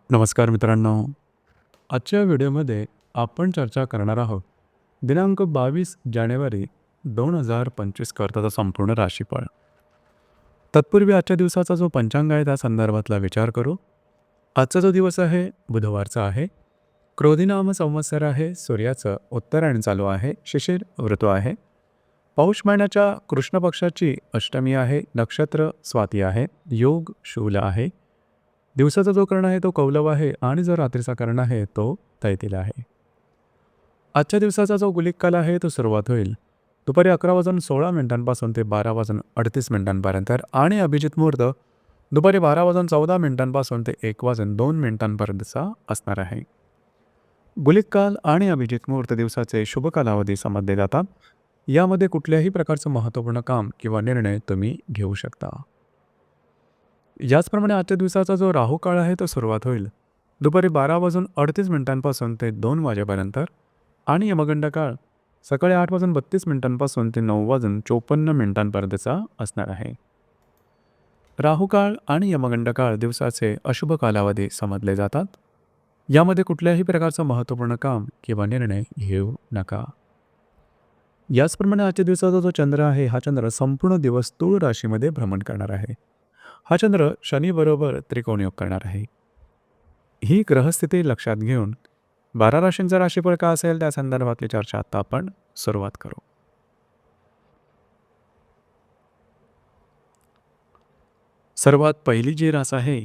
नमस्कार मित्रांनो. आजच्या व्हिडिओमध्ये आपण चर्चा करणार आहोत दिनांक 22 जानेवारी 2025 करताचा संपूर्ण राशीफळ. तत्पूर्वी आजच्या दिवसाचा जो पंचांग आहे त्या संदर्भातला विचार करू. आजचा जो दिवस आहे बुधवारचा आहे. क्रोधिनाम संवत्सर आहे. सूर्याचं उत्तरायण चालू आहे. शिशिर ऋतू आहे. पौष महिन्याच्या कृष्ण पक्षाची अष्टमी आहे. नक्षत्र स्वाती आहे. योग शूल आहे. दिवसाचा जो कर्ण आहे तो कौलव आहे आणि जो रात्रीचा कर्ण आहे तो तैतील आहे. आजच्या दिवसाचा जो गुलिक काल आहे तो सुरुवात होईल दुपारी 11:16 ते 12:38 आणि अभिजित मुहूर्त दुपारी 12:14 ते 1:02 असणार आहे. गुलिक काल आणि अभिजित मुहूर्त दिवसाचे शुभ कालावधी समजले जातात. यामध्ये कुठल्याही प्रकारचं महत्त्वपूर्ण काम किंवा निर्णय तुम्ही घेऊ शकता. याचप्रमाणे आजच्या दिवसाचा जो राहू काळ आहे तो सुरुवात होईल दुपारी 12:38 ते 2 आणि यमगंड काळ सकाळी 8:32 ते 9:54 असणार आहे. राहू काळ आणि यमगंड काळ दिवसाचे अशुभ कालावधी समजले जातात. यामध्ये कुठल्याही प्रकारचं महत्त्वपूर्ण काम किंवा निर्णय घेऊ नका. याचप्रमाणे आजच्या दिवसाचा जो चंद्र आहे हा चंद्र संपूर्ण दिवस तुळ राशीमध्ये भ्रमण करणार आहे. हा चंद्र शनीबरोबर त्रिकोणयोग करणार आहे. ही ग्रहस्थिती लक्षात घेऊन 12 राशींचा राशीफळ का असेल त्या संदर्भातली चर्चा आता आपण सुरुवात करू. सर्वात पहिली जी रास आहे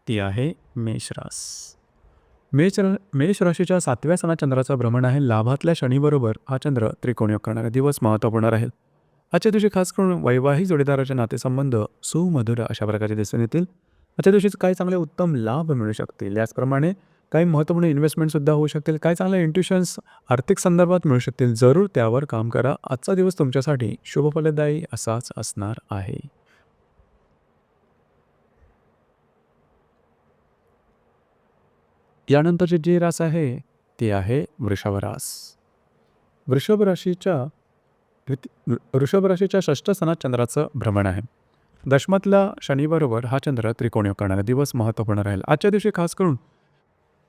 ती आहे मेष रास. मेष राशीच्या 7व्या सणात चंद्राचं भ्रमण आहे. लाभातल्या शनीबरोबर हा चंद्र त्रिकोणयोग करणारा दिवस महत्त्वपूर्ण राहील. आजच्या दिवशी खास करून वैवाहिक जोडीदाराचे नातेसंबंध सुमधुर अशा प्रकारचे दिसून येतील. आजच्या दिवशी काही चांगले उत्तम लाभ मिळू शकतील. याचप्रमाणे काही महत्त्वपूर्ण इन्व्हेस्टमेंटसुद्धा होऊ शकतील. काही चांगले इंट्युशन्स आर्थिक संदर्भात मिळू शकतील. जरूर त्यावर काम करा. आजचा दिवस तुमच्यासाठी शुभफलदायी असाच असणार आहे. यानंतरची जी रास आहे ती आहे वृषभ रास. वृषभ राशीच्या षष्ठ सणात चंद्राचं भ्रमण आहे. दशमातल्या शनीबरोबर हा चंद्र त्रिकोणयोग करणारा दिवस महत्त्वपूर्ण राहील. आजच्या दिवशी खास करून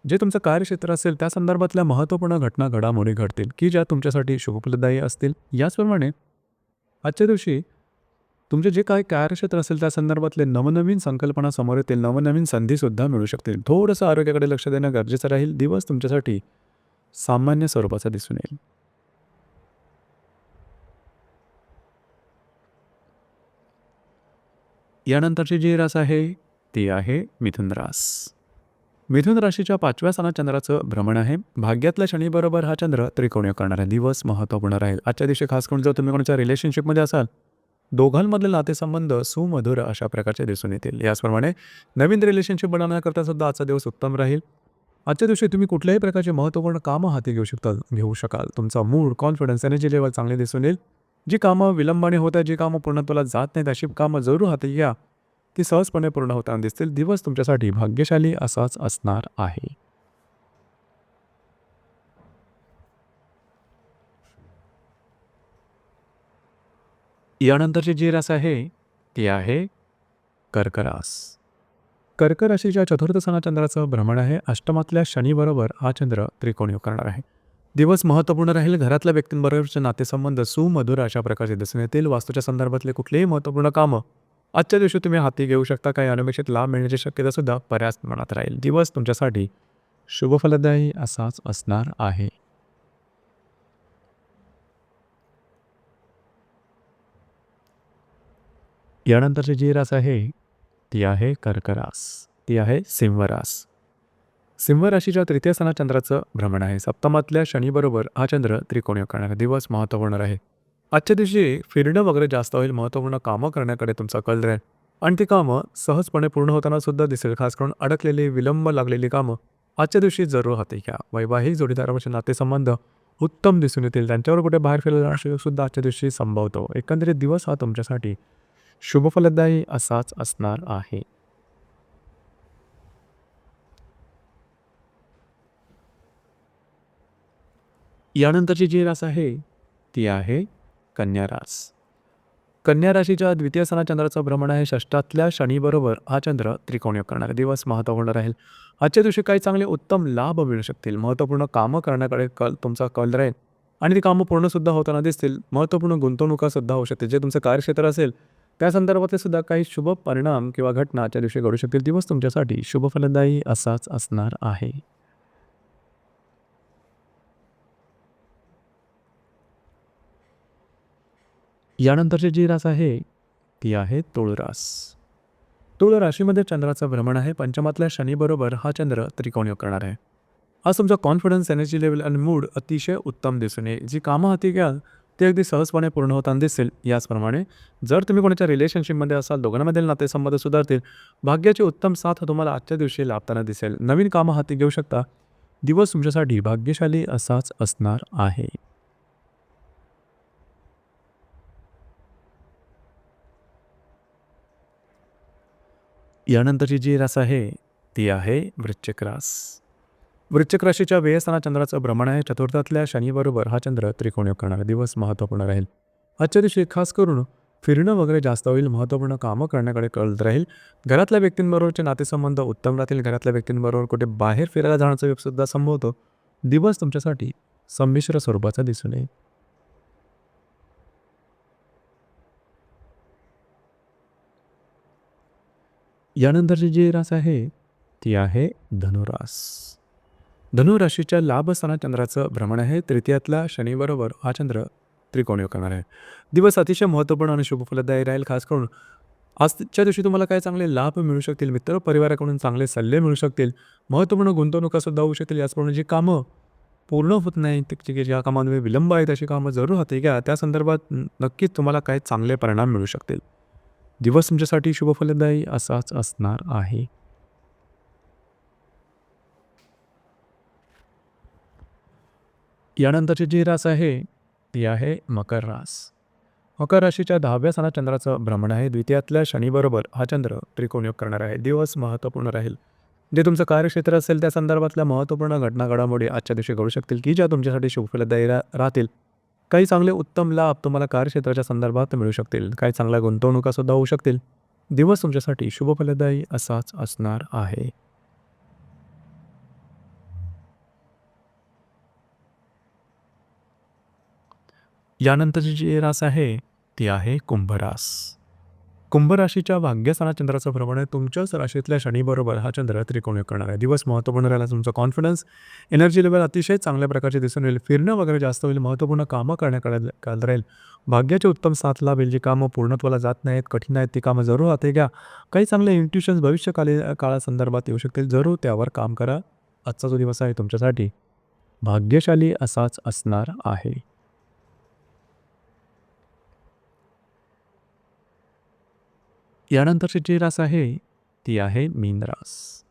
जे तुमचं कार्यक्षेत्र असेल त्या संदर्भातल्या महत्त्वपूर्ण घटना घडामोडी घडतील की ज्या तुमच्यासाठी शुभफलदायी असतील. याचप्रमाणे आजच्या दिवशी तुमचे जे काही कार्यक्षेत्र असेल त्या संदर्भातले नवनवीन संकल्पना समोर येतील. नवनवीन संधीसुद्धा मिळू शकतील. थोडंसं आरोग्याकडे लक्ष देणं गरजेचं राहील. दिवस तुमच्यासाठी सामान्य स्वरूपाचा दिसून येईल. यानंतरची जी रास आहे ती आहे मिथुन रास. मिथुन राशीच्या 5व्या सणात चंद्राचं भ्रमण आहे. भाग्यातल्या शनीबरोबर हा चंद्र त्रिकोणयोग करणारा दिवस महत्त्वपूर्ण राहील. आजच्या दिवशी खास करून जर तुम्ही कोणाच्या रिलेशनशिपमध्ये असाल दोघांमधले नातेसंबंध सुमधुर अशा प्रकारचे दिसून येतील. याचप्रमाणे नवीन रिलेशनशिप बनवण्याकरता सुद्धा आजचा दिवस उत्तम राहील. आजच्या दिवशी तुम्ही कुठल्याही प्रकारचे महत्त्वपूर्ण कामं हाती घेऊ शकाल. तुमचा मूड, कॉन्फिडन्स, एनर्जी लेवल चांगले दिसून येईल. जी कामं विलंबाने होत आहेत, जी कामं पूर्णत्वाला जात नाहीत अशी कामं जरूर हाती घ्या. ती सहजपणे पूर्ण होताना दिसतील. दिवस तुमच्यासाठी भाग्यशाली असाच असणार आहे. यानंतरची जी रास आहे ती आहे कर्क रास. कर्क राशीच्या चतुर्थ सणात चंद्राचं भ्रमण आहे. अष्टमातल्या शनीबरोबर हा चंद्र त्रिकोणयोग करणार आहे. दिवस महत्त्वपूर्ण राहील. घरातल्या व्यक्तींबरोबरचे नातेसंबंध सुमधुर अशा प्रकारचे दिसून येतील. वास्तूच्या संदर्भातले कुठलेही महत्त्वपूर्ण कामं आजच्या दिवशी तुम्ही हाती घेऊ शकता. काही अनपेक्षित लाभ मिळण्याची शक्यता सुद्धा बऱ्याच प्रमाणात राहील. दिवस तुमच्यासाठी शुभफलदायी असाच असणार आहे. यानंतरची जी रास आहे ती आहे कर्क रास. ती आहे सिंह रास. सिंह राशीच्या तृतीय सणात चंद्राचं भ्रमण आहे. सप्तमातल्या शनीबरोबर हा चंद्र त्रिकोणयोग करणारा दिवस महत्त्वपूर्ण राहील. आजच्या दिवशी फिरणं वगैरे जास्त होईल. महत्त्वपूर्ण कामं करण्याकडे तुमचा कल राहील आणि ती कामं सहजपणे पूर्ण होताना सुद्धा दिसेल. खास करून अडकलेली विलंब लागलेली कामं आजच्या दिवशी जरूर हाती घ्या. वैवाहिक जोडीदाराचे नातेसंबंध उत्तम दिसून येतील. त्यांच्यावर कुठे बाहेर फिरण्याचा सुद्धा आजच्या दिवशी संभवतो. एकंदरीत दिवस हा तुमच्यासाठी शुभफलदायी असाच असणार आहे. यानंतरची जी रास आहे ती आहे कन्या रास. कन्या राशीच्या द्वितीय स्थानात चंद्राचं भ्रमण आहे. षष्ठातल्या शनीबरोबर हा चंद्र त्रिकोणी योग करणार आहे. दिवस महत्त्वपूर्ण राहील. आजच्या दिवशी काही चांगले उत्तम लाभ मिळू शकतील. महत्त्वपूर्ण कामं करण्याकडे तुमचा कल राहील आणि ती कामं पूर्णसुद्धा होताना दिसतील. महत्त्वपूर्ण गुंतवणुकासुद्धा होऊ शकते. जे तुमचं कार्यक्षेत्र असेल त्या संदर्भातले सुद्धा काही शुभ परिणाम किंवा घटना आजच्या दिवशी घडू शकतील. दिवस तुमच्यासाठी शुभफलदायी असाच असणार आहे. यानंतरची जी रास आहे ती आहे तुळ रास. तुळ राशीमध्ये चंद्राचं भ्रमण आहे. पंचमातल्या शनीबरोबर हा चंद्र त्रिकोण योग करणार आहे. आज तुमचा कॉन्फिडन्स, एनर्जी लेवल आणि मूड अतिशय उत्तम दिसून येईल. जी कामं हाती घ्याल ते अगदी सहजपणे पूर्ण होताना दिसेल. याचप्रमाणे जर तुम्ही कोणाच्या रिलेशनशिपमध्ये असाल, दोघांमधील नातेसंबंध सुधारतील. भाग्याची उत्तम साथ तुम्हाला आजच्या दिवशी लाभताना दिसेल. नवीन कामं हाती घेऊ शकता. दिवस तुमच्यासाठी भाग्यशाली असाच असणार आहे. यानंतरची जी रास आहे ती आहे वृश्चिक रास. वृश्चिक राशीच्या व्ययस्थानात चंद्राचं भ्रमण आहे. चतुर्थातल्या शनीबरोबर हा चंद्र त्रिकोण योग करणारा दिवस महत्त्वपूर्ण राहील. आजच्या दिवशी खास करून फिरणं वगैरे जास्त होईल. महत्त्वपूर्ण कामं करण्याकडे कल राहील. घरातल्या व्यक्तींबरोबरचे नातेसंबंध उत्तम राहतील. घरातल्या व्यक्तींबरोबर कुठे बाहेर फिरायला जाण्याचा योगसुद्धा संभवतो. दिवस तुमच्यासाठी संमिश्र स्वरूपाचा दिसून येईल. यानंतरची जी रास आहे ती आहे धनुरास. धनुराशीच्या लाभस्थानात चंद्राचं भ्रमण आहे. तृतीयातल्या शनीबरोबर हा चंद्र त्रिकोण योग करणार आहे. दिवस अतिशय महत्त्वपूर्ण आणि शुभफलदायी राहील. खास करून आजच्या दिवशी तुम्हाला काय चांगले लाभ मिळू शकतील. मित्र परिवाराकडून चांगले सल्ले मिळू शकतील. महत्त्वपूर्ण गुंतवणुकासुद्धा होऊ शकतील. याचप्रमाणे जी कामं पूर्ण होत नाहीत, ज्या कामांमध्ये विलंब आहेत अशी कामं जरूर हाती घ्या. त्या संदर्भात नक्कीच तुम्हाला काही चांगले परिणाम मिळू शकतील. दिवस तुमच्यासाठी शुभफलदायी असाच असणार आहे. यानंतरची जी रास आहे ती आहे मकर रास. मकर राशीच्या 10व्या स्थानात चंद्राचं भ्रमण आहे. द्वितीयातल्या शनीबरोबर हा चंद्र त्रिकोण योग करणार आहे. दिवस महत्त्वपूर्ण राहील. जे तुमचं कार्यक्षेत्र असेल त्या संदर्भातल्या महत्त्वपूर्ण घटना घडामोडी आजच्या दिवशी घडू शकतील की ज्या तुमच्यासाठी शुभफलदायी राहतील. काही चांगले उत्तम लाभ तुम्हाला कार्यक्षेत्राच्या संदर्भात मिळू शकतील. काही चांगल्या गुंतवणुकासुद्धा होऊ शकतील. दिवस तुमच्यासाठी शुभफलदायी असाच असणार आहे. यानंतरची जी रास आहे ती आहे कुंभरास. कुंभ राशीच्या भाग्यस्थानात चंद्राचं भ्रमण आहे. तुमच्याच राशीतल्या शनीबरोबर हा चंद्र त्रिकोण योग करणार आहे. दिवस महत्त्वपूर्ण राहिला. तुमचा कॉन्फिडन्स, एनर्जी लेवल अतिशय चांगल्या प्रकारचे दिसून येईल. फिरणं वगैरे जास्त होईल. महत्त्वपूर्ण कामं करण्याकडे कल राहील. भाग्याची उत्तम साथ लाभेल. जी कामं पूर्णत्वाला जात नाहीत, कठीण आहेत, ती कामं जरूर हाती घ्या. काही चांगले इंट्युशन्स काळासंदर्भात येऊ शकतील. जरूर त्यावर काम करा. आजचा जो दिवस आहे तुमच्यासाठी भाग्यशाली असाच असणार आहे. यानंतरची जी रास आहे ती आहे मीन रास.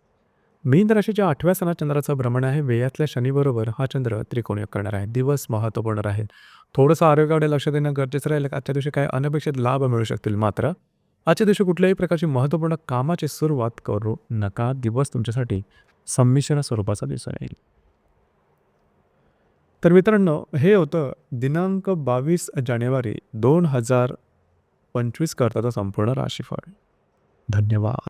मीन राशीच्या 8व्या स्थानात चंद्राचं भ्रमण आहे. व्ययातल्या शनीबरोबर हा चंद्र त्रिकोण योग करणार आहे. दिवस महत्त्वपूर्ण राहील. थोडंसं आरोग्याकडे लक्ष देणं गरजेचं राहील. आजच्या दिवशी काही अनपेक्षित लाभ मिळू शकतील. मात्र आजच्या दिवशी कुठल्याही प्रकारची महत्त्वपूर्ण कामाची सुरुवात करू नका. दिवस तुमच्यासाठी संमिश्र स्वरूपाचा दिसून येईल. तर मित्रांनो, हे होतं दिनांक 22 जानेवारी 2025 करताचं संपूर्ण राशीफळ. धन्यवाद.